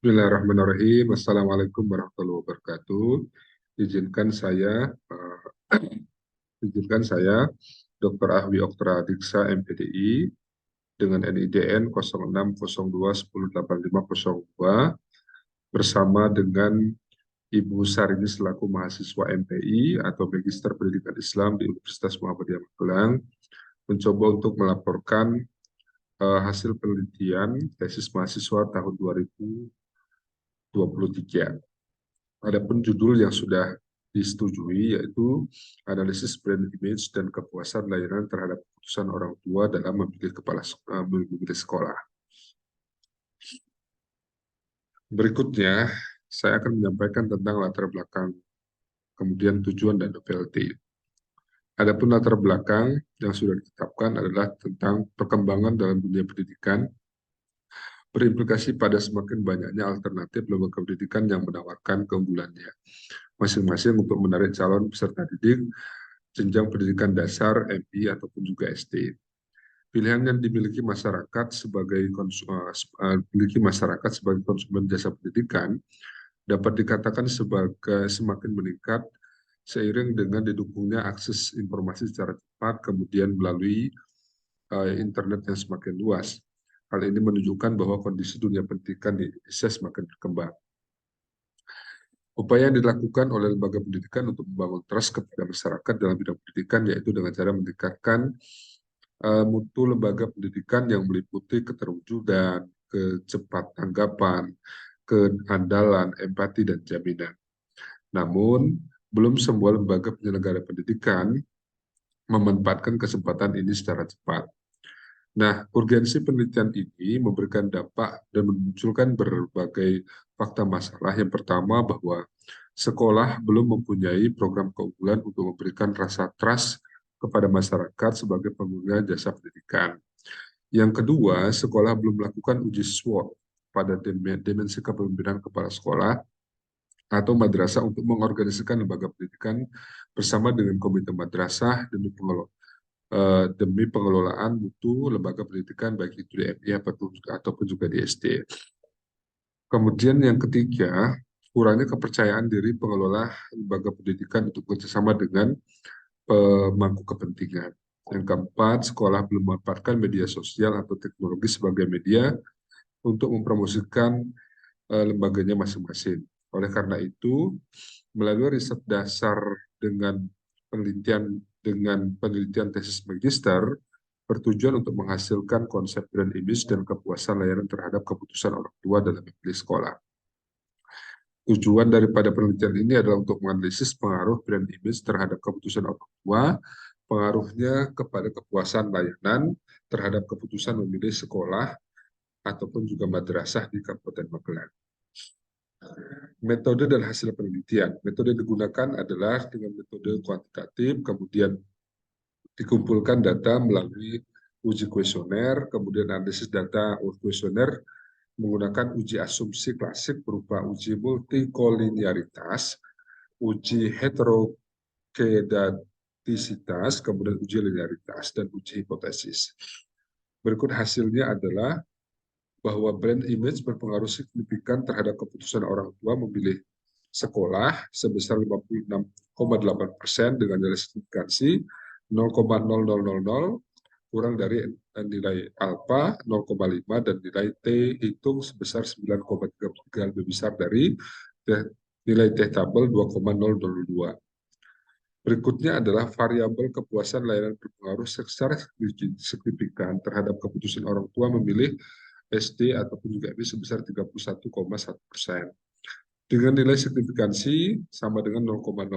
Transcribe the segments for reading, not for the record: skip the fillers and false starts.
Bismillahirrahmanirrahim. Assalamualaikum warahmatullahi wabarakatuh. Izinkan saya, Dr. Ahwi Oktra Diksa, MPDI, dengan NIDN 0602108502, bersama dengan Ibu Sarini selaku mahasiswa MPI atau Magister Pendidikan Islam di Universitas Muhammadiyah Magelang, mencoba untuk melaporkan hasil penelitian tesis mahasiswa tahun 2023. Adapun judul yang sudah disetujui yaitu analisis brand image dan kepuasan layanan terhadap keputusan orang tua dalam memilih sekolah. Berikutnya, saya akan menyampaikan tentang latar belakang, kemudian tujuan dan novelty. Adapun latar belakang yang sudah ditetapkan adalah tentang perkembangan dalam dunia pendidikan, berimplikasi pada semakin banyaknya alternatif lembaga pendidikan yang menawarkan keunggulannya masing-masing untuk menarik calon peserta didik jenjang pendidikan dasar, MI, ataupun juga SD. Pilihan yang dimiliki masyarakat sebagai konsumen jasa pendidikan dapat dikatakan sebagai semakin meningkat seiring dengan didukungnya akses informasi secara cepat, kemudian melalui internet yang semakin luas. Hal ini menunjukkan bahwa kondisi dunia pendidikan di Indonesia semakin berkembang. Upaya yang dilakukan oleh lembaga pendidikan untuk membangun trust kepada masyarakat dalam bidang pendidikan yaitu dengan cara meningkatkan mutu lembaga pendidikan yang meliputi keterwujudan, kecepat tanggapan, keandalan, empati, dan jaminan. Namun, belum semua lembaga penyelenggara pendidikan memanfaatkan kesempatan ini secara cepat. Nah, urgensi penelitian ini memberikan dampak dan memunculkan berbagai fakta masalah. Yang pertama, bahwa sekolah belum mempunyai program keunggulan untuk memberikan rasa trust kepada masyarakat sebagai pengguna jasa pendidikan. Yang kedua, sekolah belum melakukan uji SWOT pada dimensi kepemimpinan kepala sekolah atau madrasah untuk mengorganisasikan lembaga pendidikan bersama dengan komite madrasah demi pengelolaan mutu lembaga pendidikan baik itu di MI ataupun juga di SD. Kemudian yang ketiga, kurangnya kepercayaan diri pengelola lembaga pendidikan untuk bekerjasama dengan pemangku kepentingan. Yang keempat, sekolah belum memanfaatkan media sosial atau teknologi sebagai media untuk mempromosikan lembaganya masing-masing. Oleh karena itu, melalui riset dasar dengan penelitian tesis magister bertujuan untuk menghasilkan konsep brand image dan kepuasan layanan terhadap keputusan orang tua dalam memilih sekolah. Tujuan daripada penelitian ini adalah untuk menganalisis pengaruh brand image terhadap keputusan orang tua, pengaruhnya kepada kepuasan layanan terhadap keputusan memilih sekolah ataupun juga madrasah di Kabupaten Magelang. Metode dan hasil penelitian. Metode digunakan adalah dengan metode kuantitatif, kemudian dikumpulkan data melalui uji kuesioner, kemudian analisis data kuesioner menggunakan uji asumsi klasik berupa uji multikoliniaritas, uji heterokedantisitas, kemudian uji linearitas, dan uji hipotesis. Berikut hasilnya adalah bahwa brand image berpengaruh signifikan terhadap keputusan orang tua memilih sekolah sebesar 56,8% dengan nilai signifikansi 0,0000 kurang dari nilai alfa 0,5 dan nilai T hitung sebesar 9,33 lebih besar dari nilai T tabel 2,002. Berikutnya adalah variabel kepuasan layanan berpengaruh secara signifikan terhadap keputusan orang tua memilih SD ataupun juga MI sebesar 31,1%. Dengan nilai signifikansi sama dengan 0,00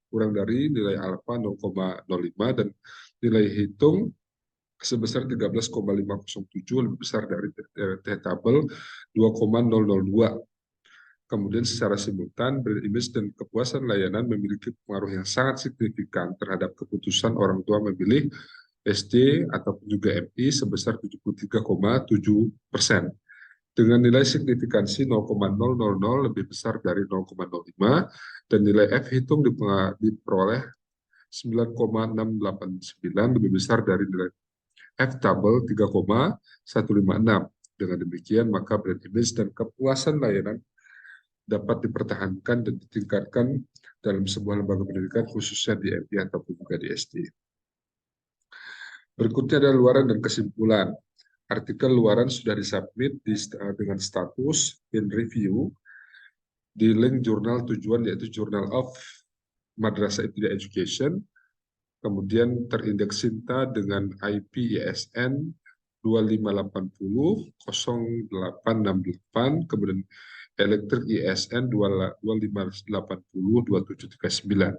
kurang dari nilai alfa 0,05 dan nilai hitung sebesar 13,507 lebih besar dari T tabel 2,002. Kemudian secara simultan, brand image dan kepuasan layanan memiliki pengaruh yang sangat signifikan terhadap keputusan orang tua memilih SD ataupun juga MI sebesar 73,7%. Dengan nilai signifikansi 0,000 lebih besar dari 0,05 dan nilai F hitung diperoleh 9,689 lebih besar dari nilai F tabel 3,156. Dengan demikian, maka brand image dan kepuasan layanan dapat dipertahankan dan ditingkatkan dalam sebuah lembaga pendidikan, khususnya di MP ataupun juga di SD. Berikutnya adalah luaran dan kesimpulan. Artikel luaran sudah disubmit dengan status in review di link jurnal tujuan, yaitu Journal of Madrasah Ibtidaiyah Education, kemudian terindeks SINTA dengan IP ISN 2580-0868, kemudian elektrik ISN 2580-2739.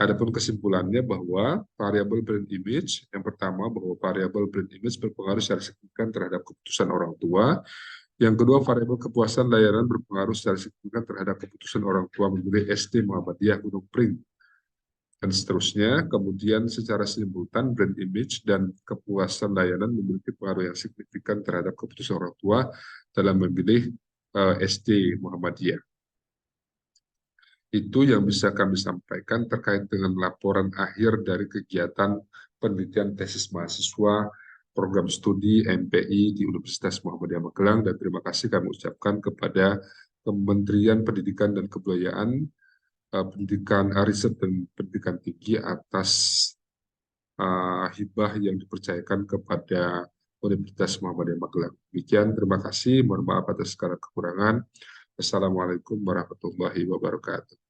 Adapun kesimpulannya bahwa variabel brand image, yang pertama bahwa variabel brand image berpengaruh secara signifikan terhadap keputusan orang tua. Yang kedua, variabel kepuasan layanan berpengaruh secara signifikan terhadap keputusan orang tua memilih SD Muhammadiyah Gunung Pring, dan seterusnya. Kemudian secara simultan, brand image dan kepuasan layanan memiliki pengaruh yang signifikan terhadap keputusan orang tua dalam memilih SD Muhammadiyah. Itu yang bisa kami sampaikan terkait dengan laporan akhir dari kegiatan penelitian tesis mahasiswa program studi MPI di Universitas Muhammadiyah Magelang, dan terima kasih kami ucapkan kepada Kementerian Pendidikan dan Kebudayaan, Pendidikan, Riset dan Pendidikan Tinggi atas hibah yang dipercayakan kepada Universitas Muhammadiyah Magelang. Demikian, terima kasih. Mohon maaf atas segala kekurangan. Assalamualaikum warahmatullahi wabarakatuh.